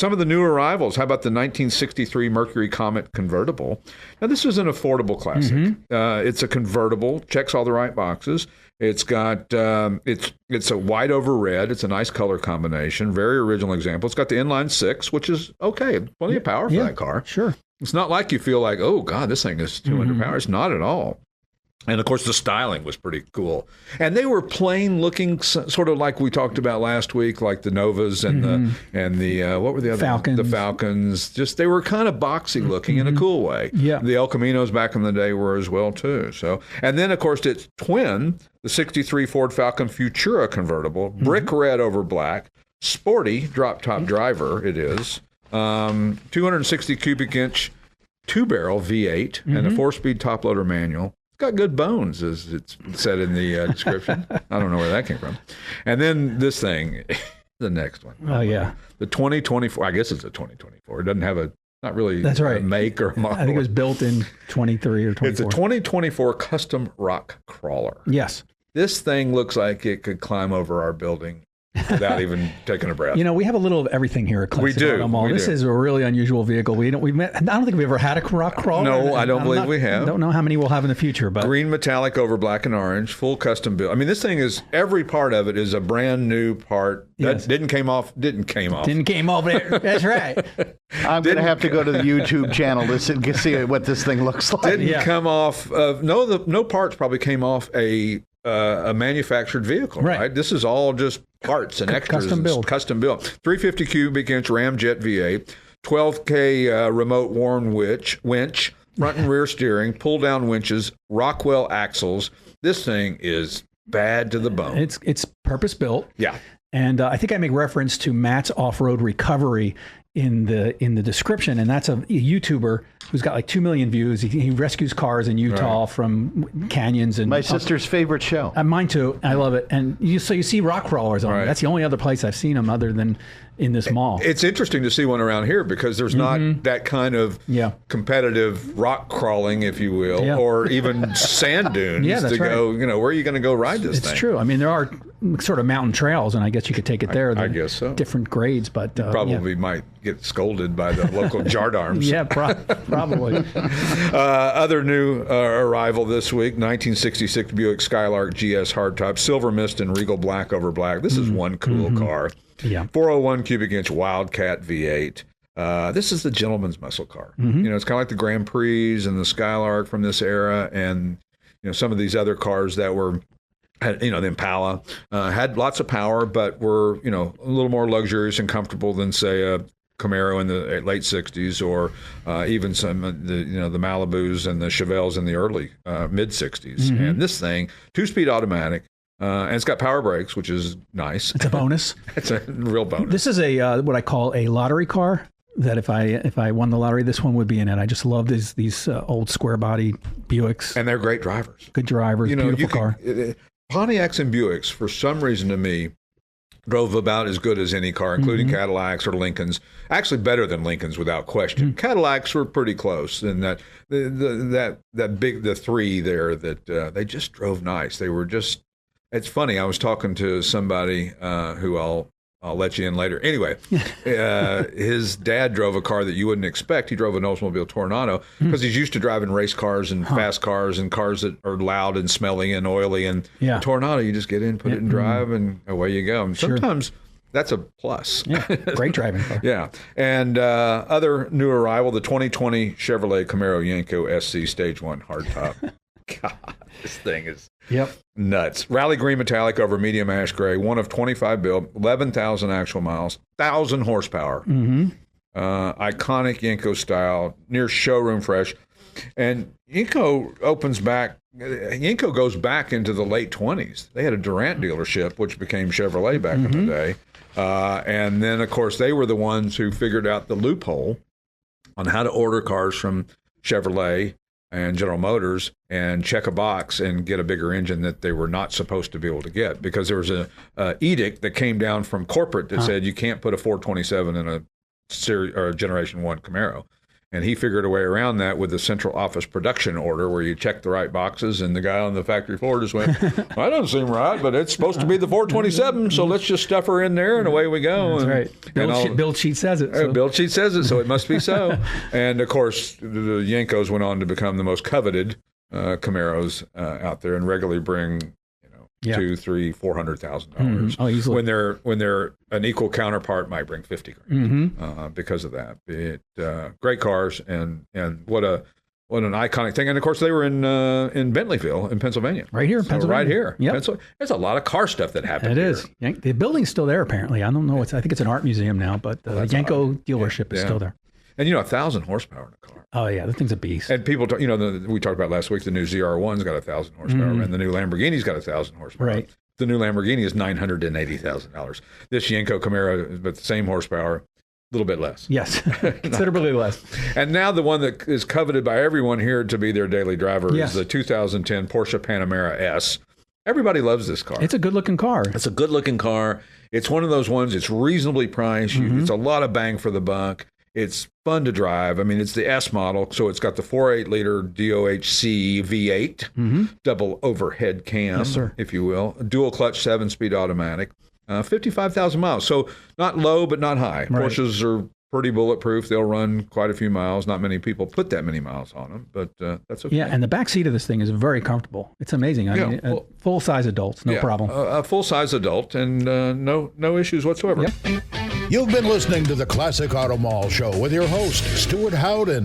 Some of the new arrivals. How about the 1963 Mercury Comet Convertible? Now, this is an affordable classic. It's a convertible, checks all the right boxes. It's got it's a white over red. It's a nice color combination. Very original example. It's got the inline six, which is okay. Plenty of power for that car. Sure. It's not like you feel like, oh God, this thing is 200 power. It's not at all. And of course, the styling was pretty cool. And they were plain looking, sort of like we talked about last week, like the Novas and the what were the other Falcons. The Falcons. Just they were kind of boxy looking in a cool way. Yeah. The El Caminos back in the day were as well too. So, and then of course its twin, the '63 Ford Falcon Futura Convertible, brick red over black, sporty drop top driver. It is 260 cubic inch 2-barrel V8 and a 4-speed top loader manual. It's got good bones, as it's said in the description. I don't know where that came from. And then this thing, the next one. Oh, yeah. The 2024, I guess it's a 2024. It doesn't have not really That's right. a make or model. I think it was built in 23 or 24. It's a 2024 custom rock crawler. Yes. This thing looks like it could climb over our building without even taking a breath. You know, we have a little of everything here at Classic Auto Mall. This is a really unusual vehicle. I don't think we've ever had a rock crawler. No, I don't believe we have. I don't know how many we'll have in the future. But green metallic over black and orange, full custom build. I mean, this thing is, every part of it is a brand new part. That didn't came off there. That's right. I'm going to have to go to the YouTube channel to see what this thing looks like. Didn't come off of, no parts probably came off a manufactured vehicle, right? This is all just parts and extras. Custom built. 350 cubic inch Ramjet V8, 12K remote worn winch, front and rear steering, pull down winches, Rockwell axles. This thing is bad to the bone. It's purpose built. Yeah. And I think I make reference to Matt's Off-Road Recovery in the description, and that's a YouTuber who's got like 2 million views. He rescues cars in Utah from canyons. And my sister's favorite show. Mine too. I love it. And you see rock crawlers on it. That's the only other place I've seen them other than in this mall. It's interesting to see one around here because there's not that kind of competitive rock crawling, if you will, or even sand dunes to go, where are you going to go ride this thing? It's true. I mean, there are sort of mountain trails, and I guess you could take it there. I guess so. Different grades, but probably might get scolded by the local jardarms. Yeah, probably. Other new arrival this week, 1966 Buick Skylark GS hardtop, silver mist and regal black over black. This is one cool car. Yeah. 401 cubic inch Wildcat V8. This is the gentleman's muscle car. It's kind of like the Grand Prix and the Skylark from this era, and some of these other cars that were, the Impala had lots of power, but were a little more luxurious and comfortable than say a Camaro in the late 60s, or even some the Malibus and the Chevelles in the early mid 60s. And this thing, 2-speed automatic. And it's got power brakes, which is nice. It's a bonus. It's a real bonus. This is a what I call a lottery car. That if I won the lottery, this one would be in it. I just love these old square body Buicks, and they're great drivers. Good drivers, beautiful car. Pontiacs and Buicks, for some reason to me, drove about as good as any car, including Cadillacs or Lincolns. Actually, better than Lincolns without question. Cadillacs were pretty close, and the three there that they just drove nice. They were just. It's funny. I was talking to somebody who I'll let you in later. Anyway, his dad drove a car that you wouldn't expect. He drove an Oldsmobile Tornado because he's used to driving race cars and fast cars and cars that are loud and smelly and oily. And Tornado, you just get in, put it in drive, and away you go. And sometimes that's a plus. Yeah, great driving car. Yeah. And other new arrival, the 2020 Chevrolet Camaro Yenko SC Stage 1 hardtop. God, this thing is nuts. Rally green metallic over medium ash gray, one of 25 build, 11,000 actual miles, 1,000 horsepower. Iconic Yenko style, near showroom fresh. And Yenko goes back into the late 20s. They had a Durant dealership, which became Chevrolet back in the day. And then, of course, they were the ones who figured out the loophole on how to order cars from Chevrolet and General Motors and check a box and get a bigger engine that they were not supposed to be able to get, because there was a edict that came down from corporate that said you can't put a 427 in a Generation 1 Camaro. And he figured a way around that with the central office production order where you check the right boxes, and the guy on the factory floor just went, well, that doesn't seem right, but it's supposed to be the 427, so let's just stuff her in there, and away we go. That's right. Build sheet says it. So. Build sheet says it, so it must be so. And, of course, the Yenkos went on to become the most coveted Camaros out there and regularly bring $200,000, $300,000, $400,000. Oh, easily. When they're an equal counterpart might bring $50,000 because of that. Great cars and what an iconic thing. And of course they were in Bentleyville in Pennsylvania. Right here in Pennsylvania. Right here. Yep. There's a lot of car stuff that happened. It is. The building's still there apparently. I don't know. I think it's an art museum now, but the Yenko dealership is still there. And 1,000 horsepower in a car. Oh yeah, the thing's a beast. And people, we talked about last week, the new ZR1's got 1,000 horsepower, and the new Lamborghini's got 1,000 horsepower. Right. The new Lamborghini is $980,000. This Yenko Camaro, but the same horsepower, a little bit less. Yes, considerably less. And now the one that is coveted by everyone here to be their daily driver is the 2010 Porsche Panamera S. Everybody loves this car. It's a good-looking car. It's a good-looking car. It's one of those ones. It's reasonably priced. It's a lot of bang for the buck. It's fun to drive. I mean, it's the S model, so it's got the 4.8-liter DOHC V8, double overhead cam, if you will, dual clutch 7-speed automatic, 55,000 miles. So not low, but not high. Right. Porsches are pretty bulletproof. They'll run quite a few miles. Not many people put that many miles on them, but that's okay. Yeah, and the back seat of this thing is very comfortable. It's amazing. I mean, full-size adults, no problem. A full-size adult and no issues whatsoever. Yep. You've been listening to the Classic Auto Mall Show with your host, Stuart Howden.